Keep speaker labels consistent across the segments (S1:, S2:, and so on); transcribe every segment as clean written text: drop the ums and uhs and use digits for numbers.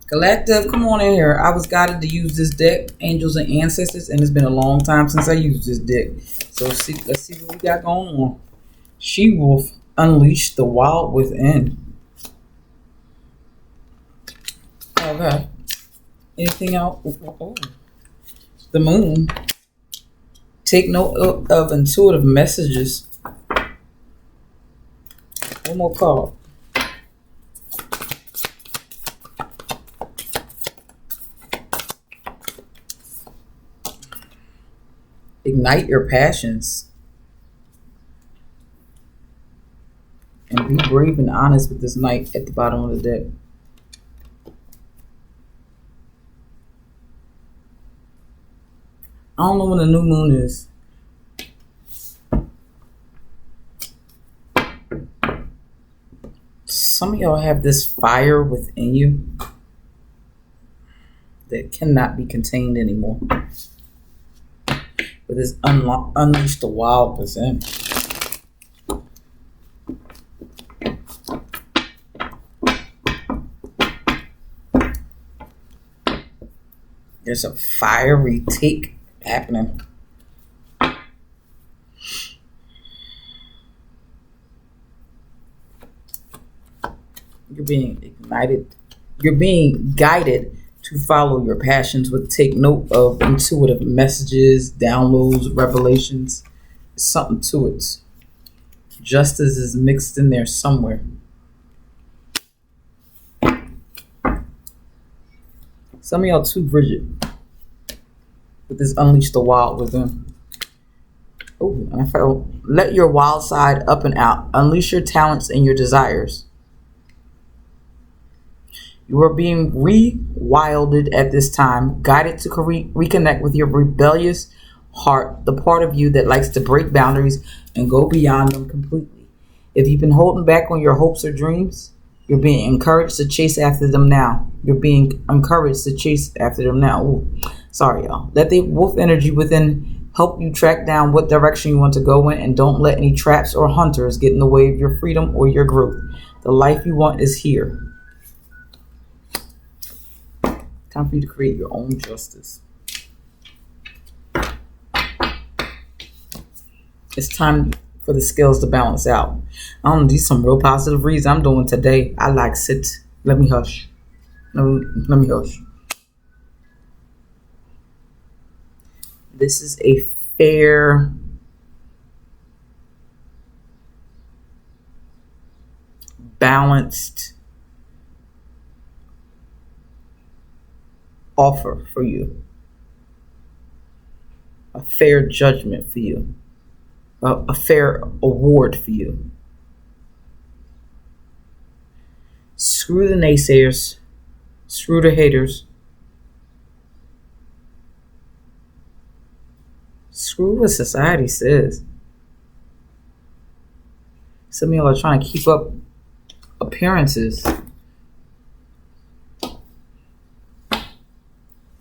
S1: Collective, come on in here. I was guided to use this deck, Angels and Ancestors, and it's been a long time since I used this deck. So let's see what we got going on. She Wolf, unleash the wild within. Okay. Anything else? Oh. The Moon. Take note of intuitive messages. One more card. Ignite your passions. And be brave and honest with this Knight at the bottom of the deck. I don't know when the new moon is. Some of y'all have this fire within you that cannot be contained anymore. But this unleash the wild within. There's a fiery take happening. You're being ignited. You're being guided to follow your passions, with take note of intuitive messages, downloads, revelations. There's something to it. Justice is mixed in there somewhere. Some of y'all too Bridget with this unleash the wild within. Oh, I felt let your wild side up and out. Unleash your talents and your desires. You are being rewilded at this time, guided to reconnect with your rebellious heart, the part of you that likes to break boundaries and go beyond them completely. If you've been holding back on your hopes or dreams, you're being encouraged to chase after them now. You're being encouraged to chase after them now. Ooh, sorry, y'all. Let the wolf energy within help you track down what direction you want to go in, and don't let any traps or hunters get in the way of your freedom or your growth. The life you want is here. Time for you to create your own justice. It's time for the scales to balance out. I don't know, these some real positive reads I'm doing today. I like sit. Let me hush. Let me hush. This is a fair, balanced offer for you. A fair judgment for you. A fair award for you. Screw the naysayers. Screw the haters. Screw what society says. Some of y'all are trying to keep up appearances.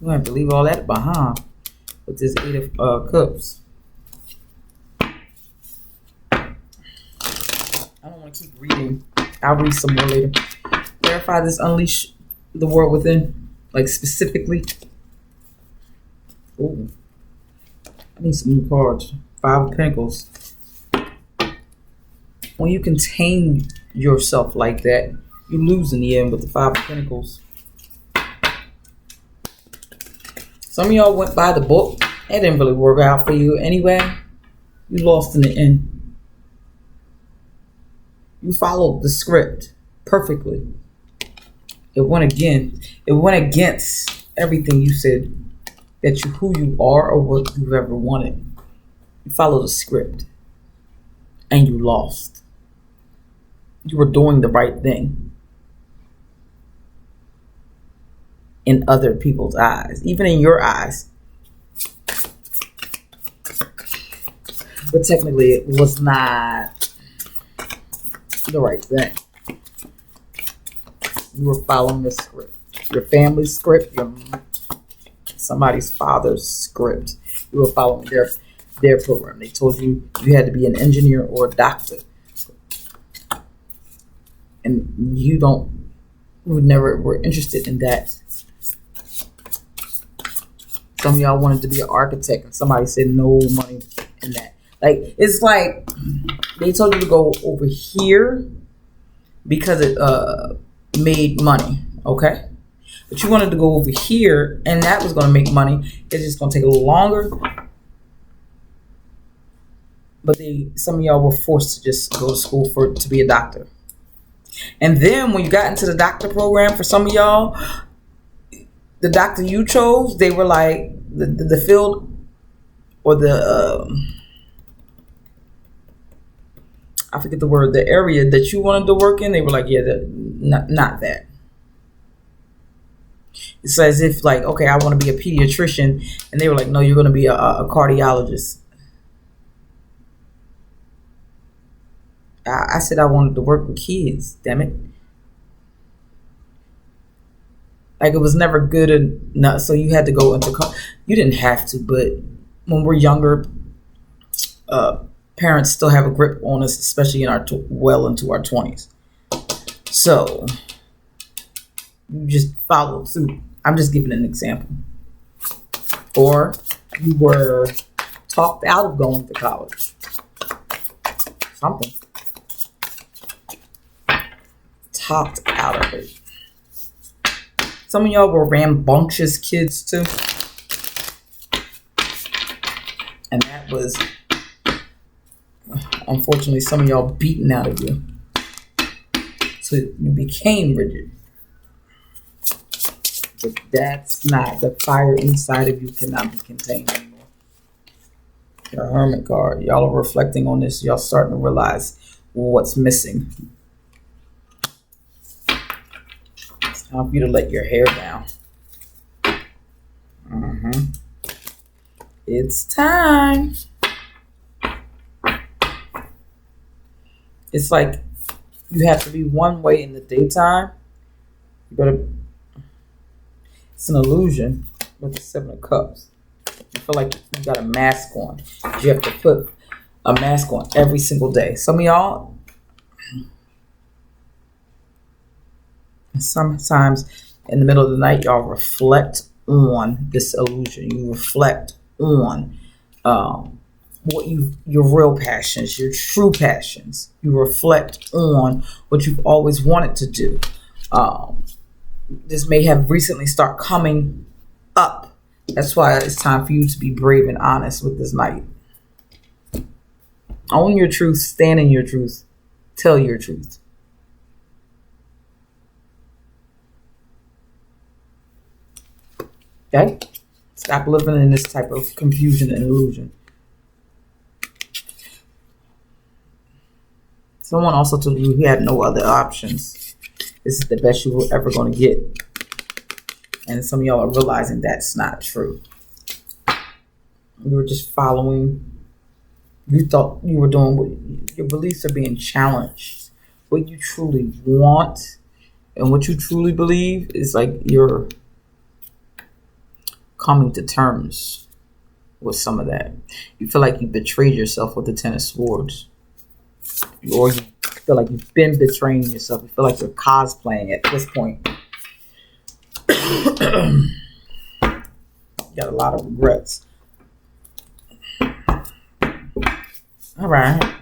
S1: You don't have to leave all that behind with this 8 of Cups. I don't want to keep reading. I'll read some more later. Clarify this, unleash the world within, like specifically. Oh, I need some new cards. 5 of Pentacles. When you contain yourself like that, you lose in the end with the 5 of Pentacles. Some of y'all went by the book. It didn't really work out for you anyway. You lost in the end. You followed the script perfectly. It went against everything you said that who you are or what you've ever wanted. You followed the script and you lost. You were doing the right thing in other people's eyes, even in your eyes. But technically it was not the right thing. You were following the script. Your family's script, somebody's father's script. You were following their program. They told you you had to be an engineer or a doctor. And you don't who never were interested in that. Some of y'all wanted to be an architect, and somebody said no money in that. Like, it's like they told you to go over here because it made money, okay? But you wanted to go over here, and that was going to make money. It's just going to take a little longer. But some of y'all were forced to just go to school to be a doctor. And then when you got into the doctor program, for some of y'all, the doctor you chose, they were like, the field or I forget the word, the area that you wanted to work in, they were like, yeah, not that. It's as if like, okay, I want to be a pediatrician, and they were like, no, you're going to be a cardiologist. I said I wanted to work with kids, damn it. Like, it was never good enough, so you had to go into you didn't have to, but when we're younger, parents still have a grip on us, especially in well into our 20s. So you just followed suit. I'm just giving an example. Or you were talked out of going to college. Something. Talked out of it. Some of y'all were rambunctious kids too. And that was, unfortunately, some of y'all beaten out of you. So you became rigid. But that's not, the fire inside of you cannot be contained anymore. Your Hermit card. Y'all are reflecting on this. Y'all starting to realize what's missing. It's time for you to let your hair down. It's time. It's like you have to be one way in the daytime. You better. It's an illusion with the 7 of Cups. You feel like you got a mask on. You have to put a mask on every single day. Some of y'all, sometimes in the middle of the night, y'all reflect on this illusion. You reflect on what your real passions, your true passions. You reflect on what you've always wanted to do. This may have recently start coming up. That's why it's time for you to be brave and honest with this night. Own your truth, stand in your truth, tell your truth. Okay? Stop living in this type of confusion and illusion. Someone also told you had no other options. This is the best you were ever going to get. And some of y'all are realizing that's not true. You were just following. You thought you were doing what your beliefs are being challenged. What you truly want and what you truly believe is like you're coming to terms with some of that. You feel like you betrayed yourself with the 10 of Swords. Or you feel like you've been betraying yourself. You feel like you're cosplaying at this point. You got a lot of regrets. All right.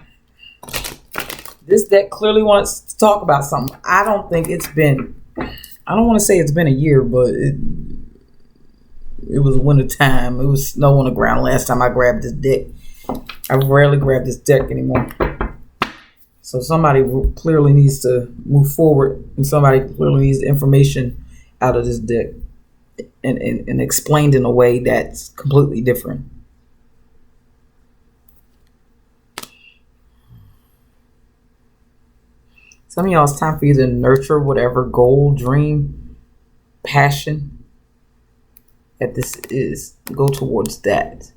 S1: This deck clearly wants to talk about something. I don't want to say it's been a year, but it was winter time. It was snow on the ground last time I grabbed this deck. I rarely grab this deck anymore. So somebody clearly needs to move forward, and somebody clearly needs the information out of this deck and explained in a way that's completely different. Some of y'all, it's time for you to nurture whatever goal, dream, passion that this is. Go towards that.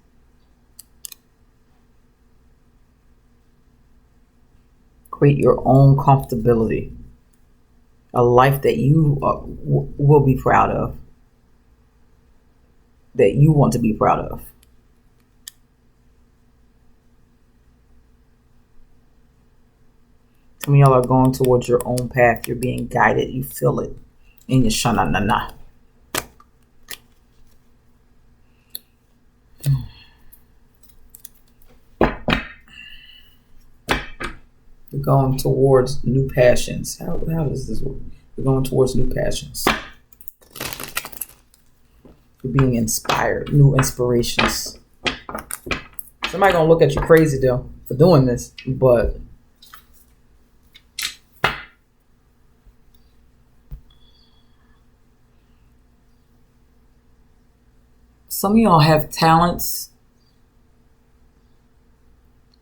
S1: Create your own comfortability. A life that you will be proud of. That you want to be proud of. Some of y'all are going towards your own path. You're being guided. You feel it. in your shana na na. We're going towards new passions. How does this work? We're going towards new passions. We're being inspired, new inspirations. Somebody gonna look at you crazy though for doing this, but some of y'all have talents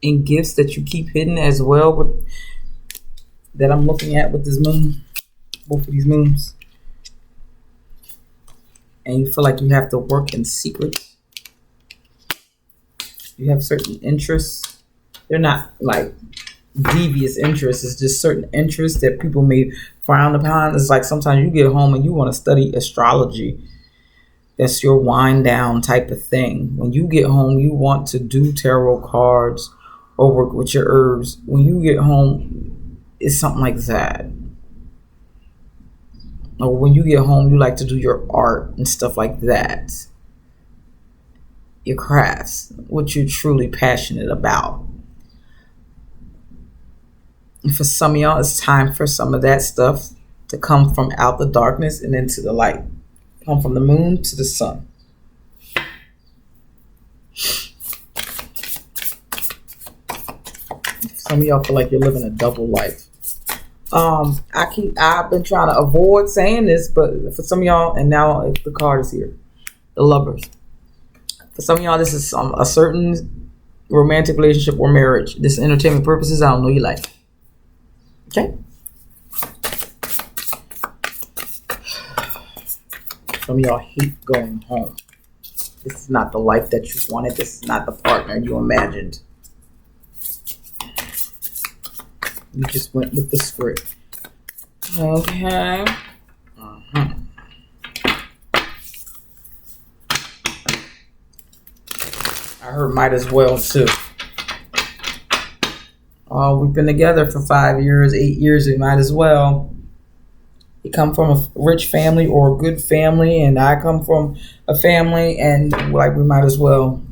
S1: and gifts that you keep hidden as well, with that I'm looking at with this moon, both of these moons. And you feel like you have to work in secret. You have certain interests. They're not like devious interests. It's just certain interests that people may frown upon. It's like sometimes you get home and you want to study astrology. That's your wind down type of thing. When you get home, you want to do tarot cards or work with your herbs. When you get home, it's something like that. Or when you get home, you like to do your art and stuff like that. Your crafts, what you're truly passionate about. And for some of y'all, it's time for some of that stuff to come from out the darkness and into the light. Come from the moon to the sun. Some of y'all feel like you're living a double life. I've been trying to avoid saying this, but for some of y'all, and now the card is here, the Lovers. For some of y'all, this is a certain romantic relationship or marriage. This is entertainment purposes. I don't know you like. Okay. Some of y'all hate going home. This is not the life that you wanted. This is not the partner you imagined. You just went with the script. Okay. I heard might as well too. We've been together for 5 years, 8 years. We might as well. You come from a rich family or a good family, and I come from a family, and like we might as well.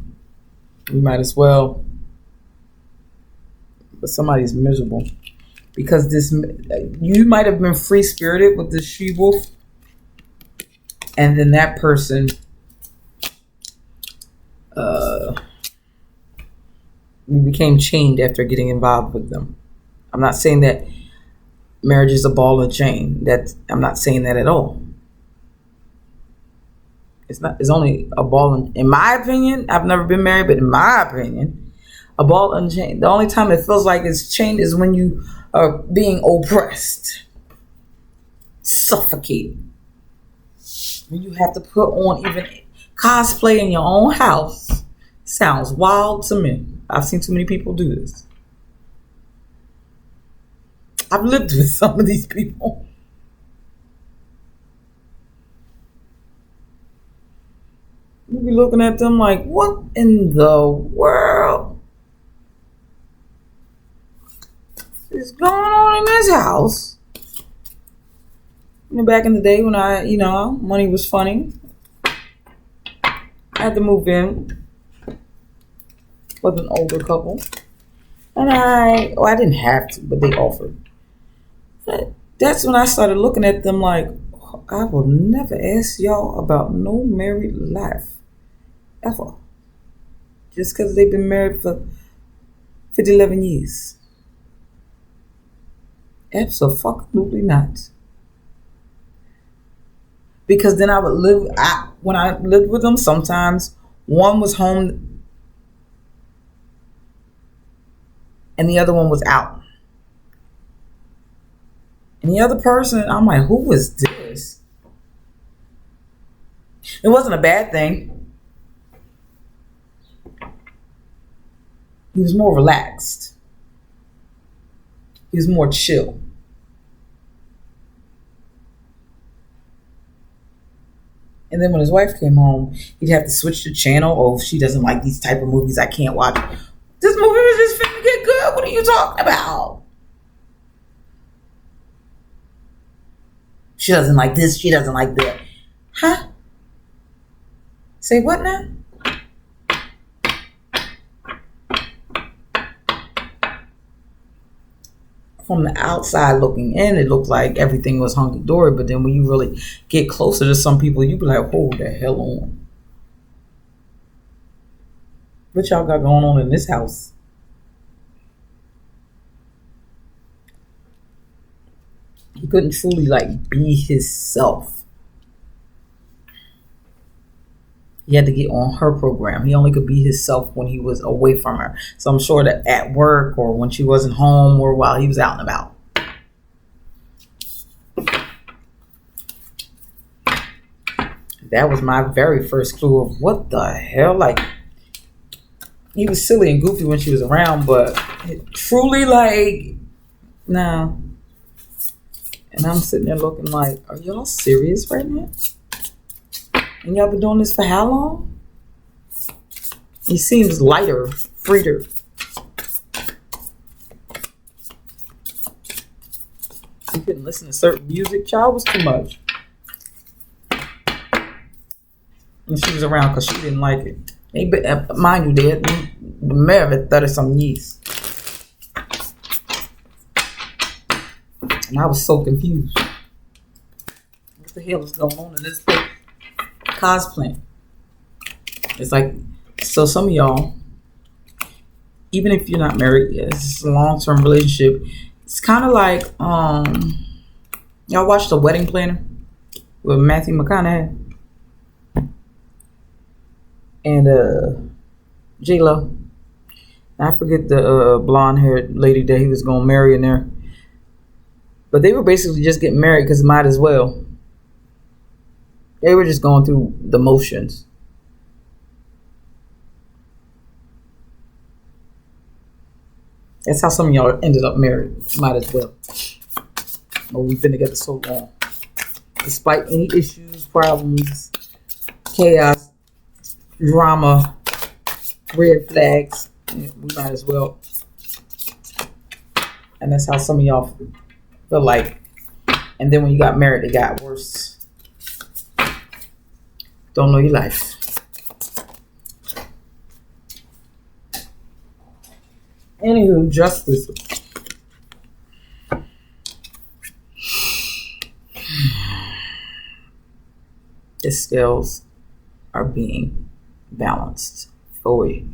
S1: We might as well. But somebody's miserable. Because you might have been free-spirited with this she-wolf, and then that person you became chained after getting involved with them. I'm not saying that marriage is a ball and chain. I'm not saying that at all. It's not. It's only a ball in my opinion. I've never been married, but in my opinion, a ball and chain. The only time it feels like it's chained is when you are being oppressed, suffocated. When you have to put on even cosplay in your own house. Sounds wild to me. I've seen too many people do this. I've lived with some of these people. You be looking at them like, what in the world is going on in this house? Back in the day when money was funny, I had to move in with an older couple. And I didn't have to, but they offered. That's when I started looking at them like, I will never ask y'all about no married life. Ever. Just because they've been married for 11 years. Absolutely not. Because then when I lived with them, sometimes one was home and the other one was out. And the other person, I'm like, who was this? It wasn't a bad thing. He was more relaxed. He was more chill. And then when his wife came home, he'd have to switch the channel. Oh, she doesn't like these type of movies. I can't watch. This movie was just finna get good. What are you talking about? She doesn't like this. She doesn't like that. Huh? Say what now? From the outside looking in, it looked like everything was hunky dory. But then when you really get closer to some people, you be like, hold the hell on. What y'all got going on in this house? He couldn't truly like be himself. He had to get on her program. He only could be himself when he was away from her. So I'm sure that at work or when she wasn't home or while he was out and about. That was my very first clue of what the hell. Like, he was silly and goofy when she was around, but truly, like, no. And I'm sitting there looking like, are y'all serious right now? And y'all been doing this for how long? He seems lighter, freer. He couldn't listen to certain music. Child was too much. And she was around because she didn't like it. Mind you, they had been married 30-some years. And I was so confused. What the hell is going on in this place? Cosplay. It's like, so some of y'all, even if you're not married yet, it's a long-term relationship. It's kind of like, y'all watched The Wedding Planner with Matthew McConaughey and J-Lo. I forget the blonde-haired lady that he was going to marry in there. But they were basically just getting married because might as well. They were just going through the motions. That's how some of y'all ended up married. Might as well. Oh, we've been together so long. Despite any issues, problems, chaos, drama, red flags, we might as well. And that's how some of y'all feel like. And then when you got married, it got worse. Don't know your life. Anywho, justice. The scales are being balanced for you.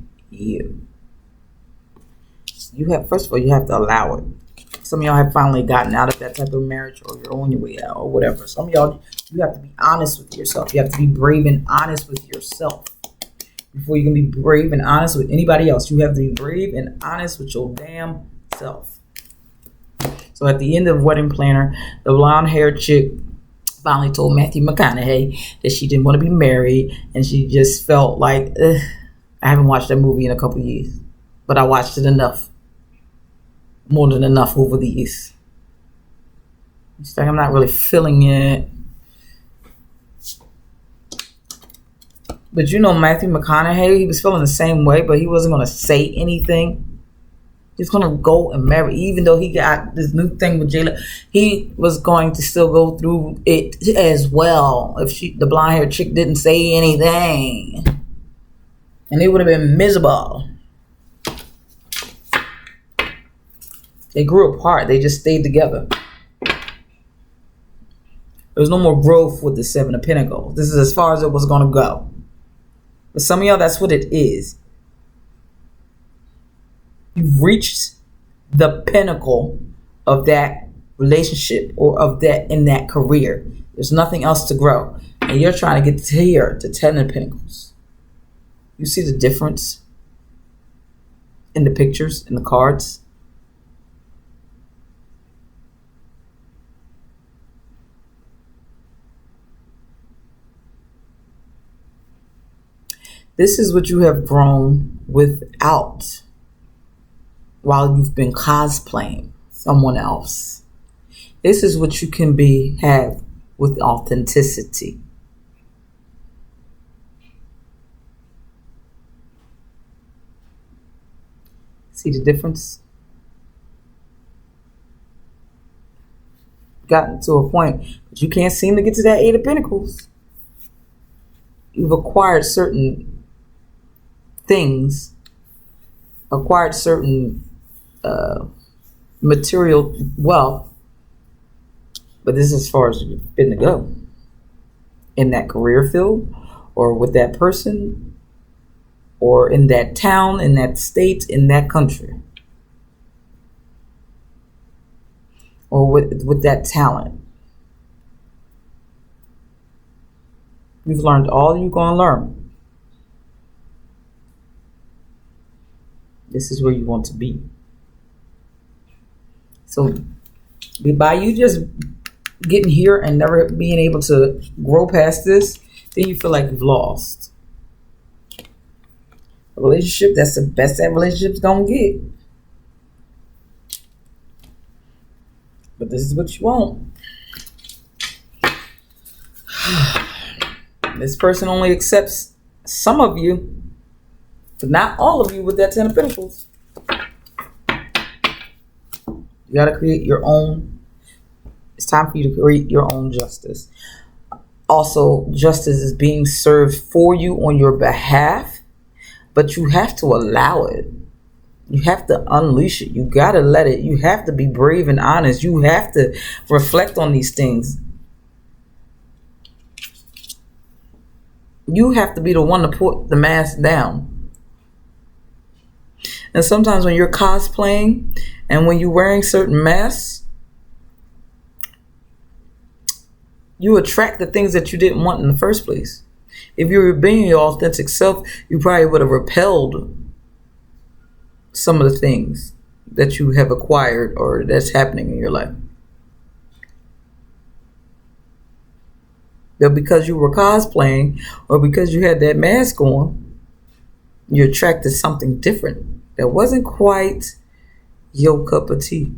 S1: You have, first of all, you have to allow it. Some of y'all have finally gotten out of that type of marriage, or you're on your way out, or whatever. Some of y'all, you have to be honest with yourself. You have to be brave and honest with yourself. Before you can be brave and honest with anybody else, you have to be brave and honest with your damn self. So at the end of Wedding Planner, the blonde-haired chick finally told Matthew McConaughey that she didn't want to be married, and she just felt like, I haven't watched that movie in a couple years, but I watched it enough. More than enough over the years. It's like I'm not really feeling it. But you know, Matthew McConaughey, he was feeling the same way, but he wasn't going to say anything. He's going to go and marry, even though he got this new thing with J-Lo. He was going to still go through it as well if the blonde-haired chick didn't say anything. And they would have been miserable. They grew apart. They just stayed together. There was no more growth with the Seven of Pentacles. This is as far as it was going to go. But some of y'all, that's what it is. You've reached the pinnacle of that relationship or of that in that career. There's nothing else to grow. And you're trying to get to here, to Ten of Pentacles. You see the difference in the pictures, in the cards? This is what you have grown without while you've been cosplaying someone else. This is what you can have with authenticity. See the difference? gotten to a point, but you can't seem to get to that Eight of Pentacles. You've acquired certain things, acquired certain material wealth, but this is as far as you've been to go in that career field, or with that person, or in that town, in that state, in that country, or with that talent. You've learned all you're going to learn. This is where you want to be. So by you just getting here and never being able to grow past this, then you feel like you've lost. A relationship, that's the best that relationship's gonna get. But this is what you want. This person only accepts some of you, but not all of you with that Ten of Pentacles. You gotta create your own. It's time for you to create your own justice. Also, justice is being served for you on your behalf, but you have to allow it. You have to unleash it. You gotta let it. You have to be brave and honest. You have to reflect on these things. You have to be the one to put the mask down. And sometimes when you're cosplaying and when you're wearing certain masks, you attract the things that you didn't want in the first place. If you were being your authentic self, you probably would have repelled some of the things that you have acquired or that's happening in your life. But because you were cosplaying or because you had that mask on, you attracted something different that wasn't quite your cup of tea.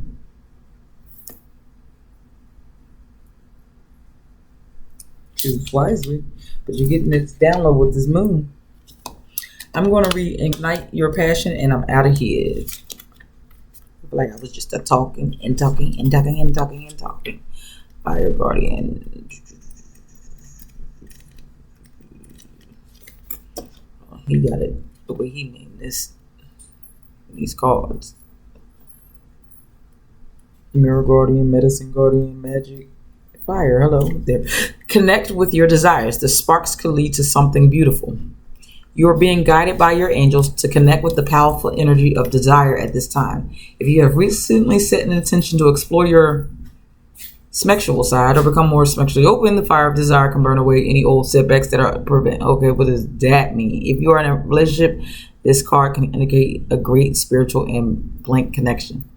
S1: Choose wisely, but you're getting this download with this moon. I'm going to reignite your passion and I'm out of here. Like I was just talking and talking and talking and talking and talking. Fire Guardian. He got it the way he named these cards. Mirror Guardian, Medicine Guardian, Magic, Fire. Hello there. Connect with your desires. The sparks could lead to something beautiful. You are being guided by your angels to connect with the powerful energy of desire at this time. If you have recently set an intention to explore your sexual side or become more sexually open, the fire of desire can burn away any old setbacks that are prevent. Okay, what does that mean? If you are in a relationship, this card can indicate a great spiritual and blank connection.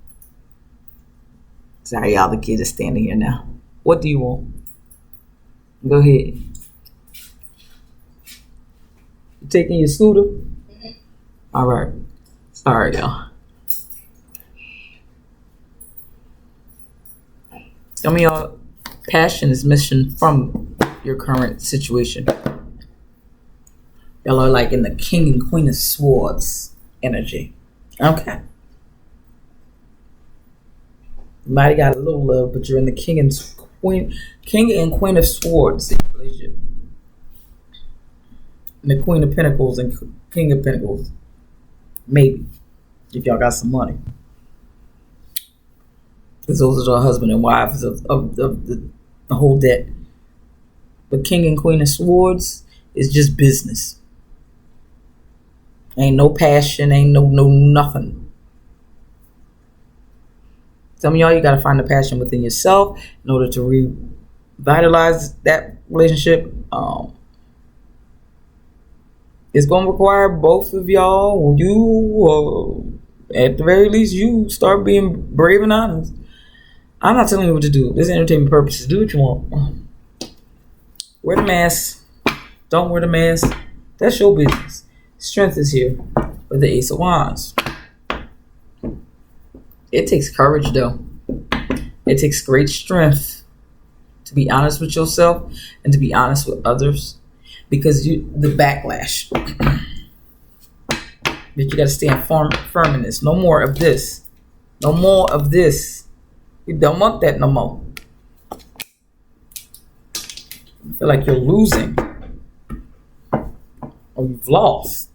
S1: Sorry, y'all, the kid is standing here now. What do you want? Go ahead. You taking your scooter? All right. Sorry, y'all. Some of y'all passion is missing from your current situation. Y'all are like in the King and Queen of Swords energy. Okay. You might have got a little love, but you're in the King and Queen of Swords relationship. And the Queen of Pentacles and King of Pentacles. Maybe. If y'all got some money. Because those are the husband and wives of the whole deck. But King and Queen of Swords is just business. Ain't no passion, ain't no nothing. Some of y'all, you got to find the passion within yourself in order to revitalize that relationship. It's going to require both of y'all, at the very least, you start being brave and honest. I'm not telling you what to do. This is entertainment purposes. Do what you want. Wear the mask. Don't wear the mask. That's your business. Strength is here with the Ace of Wands. It takes courage, though. It takes great strength to be honest with yourself and to be honest with others, because the backlash. But you got to stand firm in this. No more of this. No more of this. You don't want that no more. feel like you're losing or you've lost.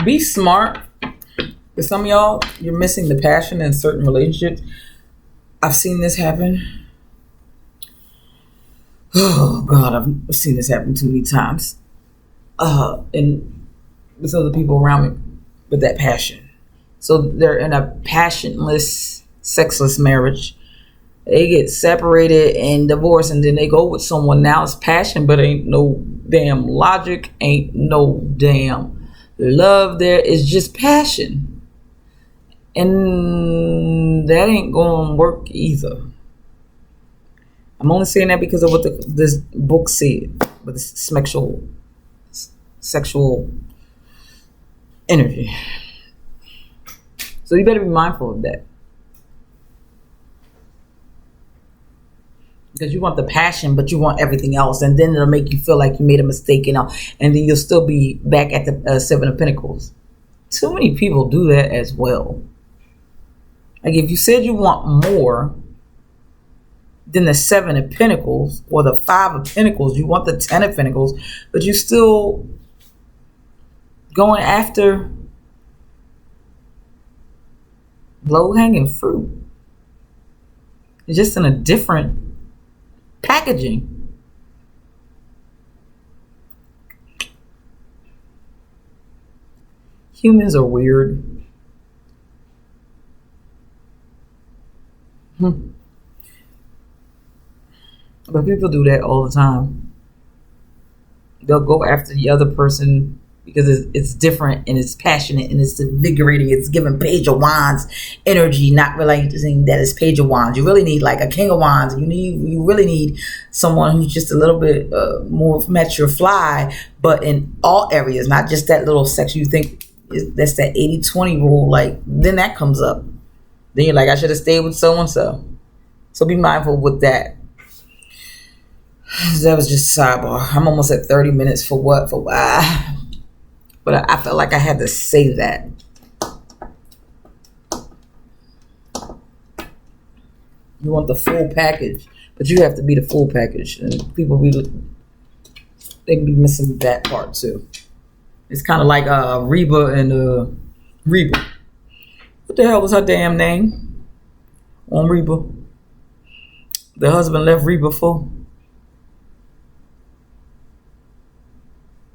S1: Be smart. For some of y'all, you're missing the passion in certain relationships. I've seen this happen. Oh God, I've seen this happen too many times. And with other people around me with that passion. So they're in a passionless, sexless marriage. They get separated and divorced, and then they go with someone. Now it's passion, but ain't no damn logic, ain't no damn love there. It's just passion. And that ain't gonna work either. I'm only saying that because of what this book said, with the sexual energy. So you better be mindful of that. Because you want the passion, but you want everything else. And then it'll make you feel like you made a mistake, and then you'll still be back at the Seven of Pentacles. Too many people do that as well. Like if you said you want more than the Seven of Pentacles or the Five of Pentacles, you want the Ten of Pentacles, but you still going after low-hanging fruit. It's just in a different packaging. Humans are weird. But people do that all the time. They'll go after the other person because it's different and it's passionate and it's invigorating. It's giving Page of Wands energy, not realizing that it's Page of Wands. You really need like a King of Wands. You really need someone who's just a little bit more mature fly, but in all areas, not just that little section you think that's that 80-20 rule. Like then that comes up. Then you're like, I should have stayed with so and so. So be mindful with that. That was just a sidebar. I'm almost at 30 minutes for what? For why? But I felt like I had to say that. You want the full package, but you have to be the full package. And people they can be missing that part too. It's kind of like Reba and Reba. What the hell was her damn name on Reba? The husband left Reba for.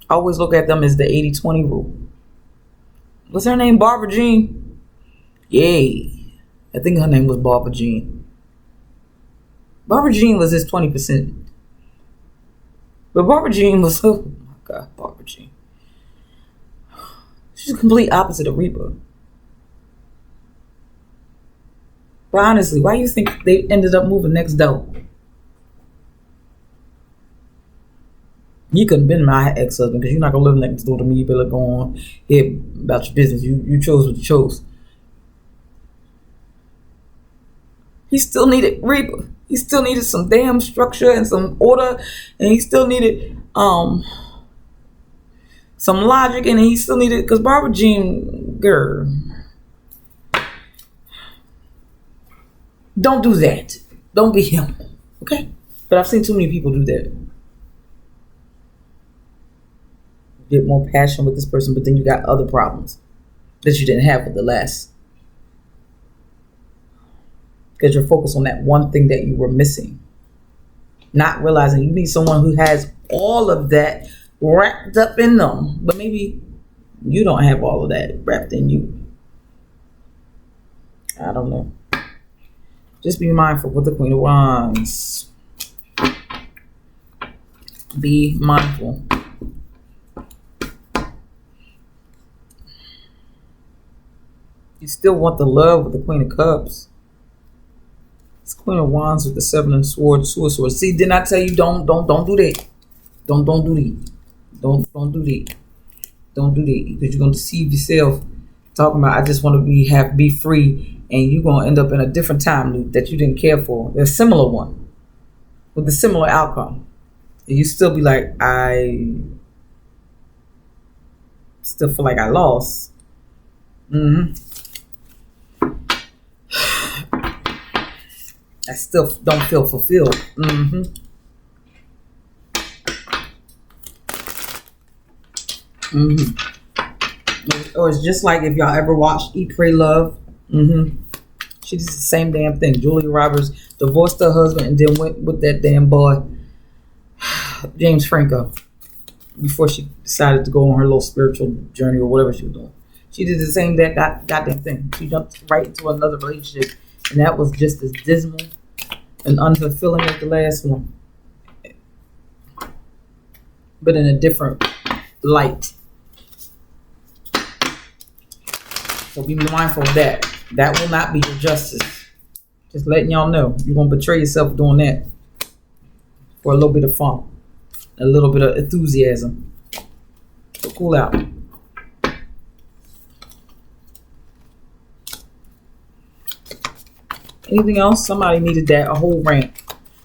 S1: I always look at them as the 80-20 rule. What's her name? Barbara Jean? Yay. I think her name was Barbara Jean. Barbara Jean was his 20%. But Barbara Jean was, oh my God, Barbara Jean. She's the complete opposite of Reba. But honestly, why do you think they ended up moving next door? You couldn't have been my ex-husband because you're not going to live next door to me. You better go on here about your business. You chose what you chose. He still needed Reba. He still needed some damn structure and some order. And he still needed some logic. And he still needed, because Barbara Jean, girl, don't do that. Don't be him. Okay? But I've seen too many people do that. Get more passion with this person, but then you got other problems that you didn't have with the last. Because you're focused on that one thing that you were missing. Not realizing you need someone who has all of that wrapped up in them. But maybe you don't have all of that wrapped in you. I don't know. Just be mindful with the Queen of Wands. Be mindful. You still want the love with the Queen of Cups. It's Queen of Wands with the Seven of Swords, Two of Swords. See, didn't I tell you don't do that? Don't do that. Don't do that. Don't do that. Because you're gonna deceive yourself talking about I just want to be free, and you're gonna end up in a different time loop that you didn't care for. A similar one with a similar outcome. And you still be like, I still feel like I lost. I still don't feel fulfilled. Or it's just like if y'all ever watched Eat, Pray, Love. She did the same damn thing. Julia Roberts divorced her husband and then went with that damn boy, James Franco, before she decided to go on her little spiritual journey or whatever she was doing. She did the same goddamn thing. She jumped right into another relationship, and that was just as dismal and unfulfilling as the last one, but in a different light. So be mindful of that. That will not be your justice. Just letting y'all know. You're going to betray yourself doing that for a little bit of fun, a little bit of enthusiasm. So cool out. Anything else? Somebody needed that, a whole rant.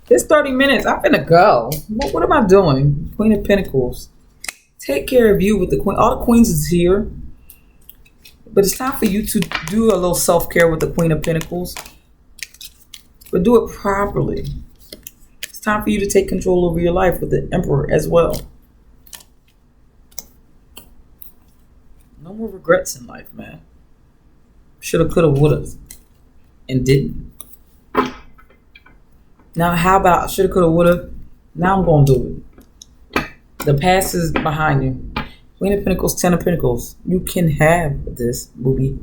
S1: It's 30 minutes. I'm finna go. What am I doing? Queen of Pentacles. Take care of you with the Queen. All the Queens is here. But it's time for you to do a little self-care with the Queen of Pentacles. But do it properly. It's time for you to take control over your life with the Emperor as well. No more regrets in life, man. Shoulda, coulda, woulda. And didn't. Now, how about shoulda, coulda, woulda? Now I'm going to do it. The past is behind you. Queen of Pentacles, Ten of Pentacles. You can have this, booby.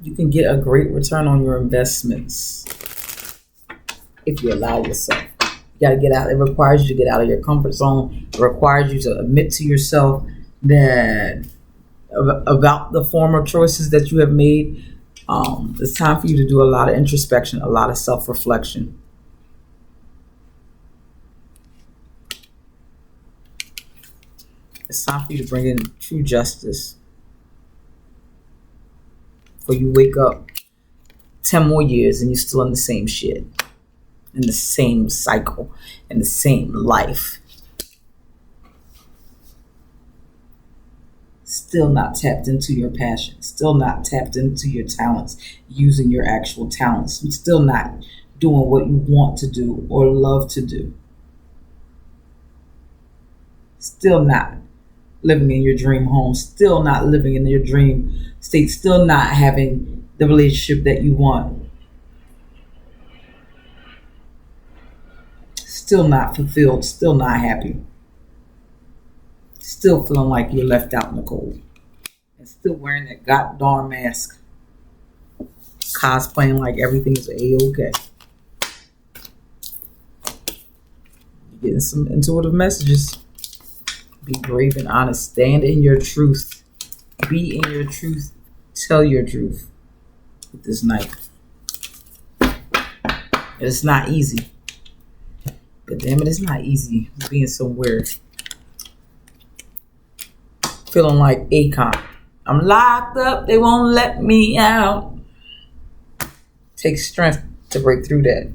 S1: You can get a great return on your investments if you allow yourself. You got to get out. It requires you to get out of your comfort zone. It requires you to admit to yourself that about the former choices that you have made. It's time for you to do a lot of introspection, a lot of self-reflection. It's time for you to bring in true justice. For you wake up 10 more years and you're still in the same shit, in the same cycle, in the same life. Still not tapped into your passion, still not tapped into your talents, using your actual talents, still not doing what you want to do or love to do, still not living in your dream home, still not living in your dream state, still not having the relationship that you want, still not fulfilled, still not happy. Still feeling like you're left out in the cold. And still wearing that goddamn mask. Cosplaying like everything is A-okay. You're getting some intuitive messages. Be brave and honest. Stand in your truth. Be in your truth. Tell your truth. With this knife. It's not easy. But damn it, it's not easy being somewhere. Feeling like Akon. I'm locked up, they won't let me out. Takes strength to break through that.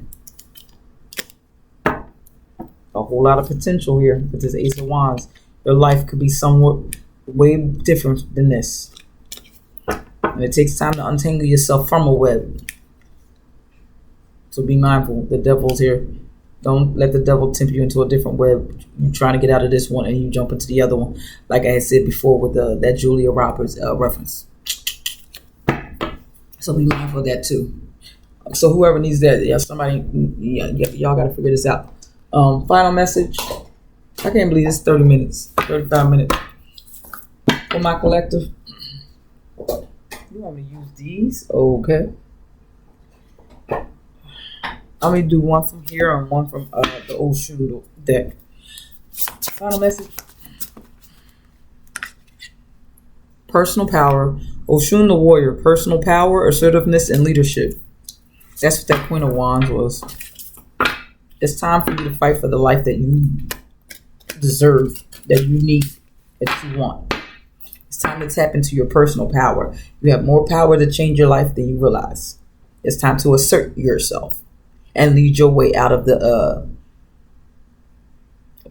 S1: A whole lot of potential here with this Ace of Wands. Your life could be somewhat way different than this. And it takes time to untangle yourself from a web. So be mindful, the devil's here. Don't let the devil tempt you into a different web. You're trying to get out of this one and you jump into the other one. Like I had said before with that Julia Roberts reference. So be mindful of that too. So whoever needs that, y'all got to figure this out. Final message. I can't believe it's 30 minutes, 35 minutes. For my collective. You want me to use these? Okay. I'm going to do one from here and one from the Oshun deck. Final message. Personal power. Oshun the warrior. Personal power, assertiveness, and leadership. That's what that Queen of Wands was. It's time for you to fight for the life that you deserve, that you need, that you want. It's time to tap into your personal power. You have more power to change your life than you realize. It's time to assert yourself and lead your way out of the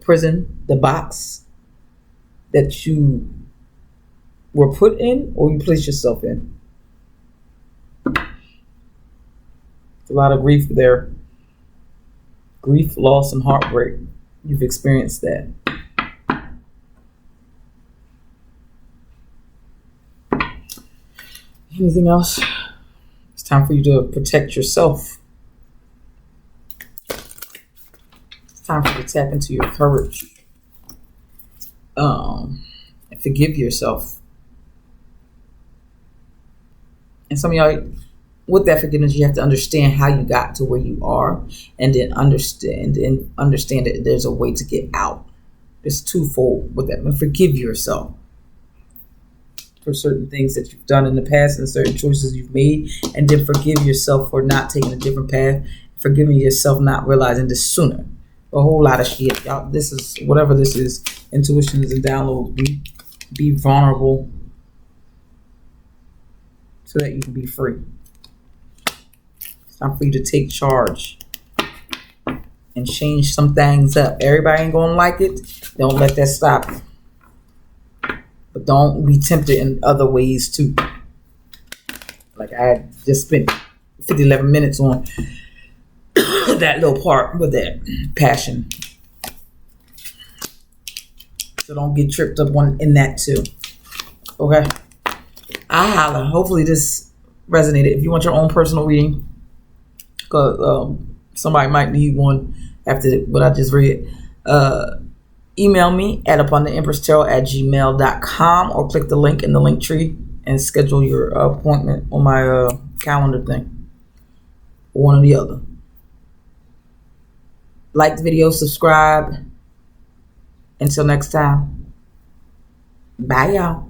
S1: prison, the box that you were put in or you placed yourself in. It's a lot of grief there. Grief, loss, and heartbreak. You've experienced that. Anything else? It's time for you to protect yourself. It's time for you to tap into your courage. And forgive yourself. And some of y'all, with that forgiveness, you have to understand how you got to where you are, and then understand that there's a way to get out. It's twofold with that. And forgive yourself for certain things that you've done in the past and certain choices you've made, and then forgive yourself for not taking a different path, forgiving yourself not realizing this sooner. A whole lot of shit. Y'all, this is whatever this is. Intuitions and downloads. Be vulnerable so that you can be free. It's time for you to take charge and change some things up. Everybody ain't gonna like it. Don't let that stop you. But don't be tempted in other ways too. Like I had just spent 11 minutes on that little part with that passion. So don't get tripped up in that too. Okay? I holla. Hopefully this resonated. If you want your own personal reading, because somebody might need one after what I just read, email me at upontheempresstarot@gmail.com or click the link in the link tree and schedule your appointment on my calendar thing. One or the other. Like the video, subscribe. Until next time. Bye, y'all.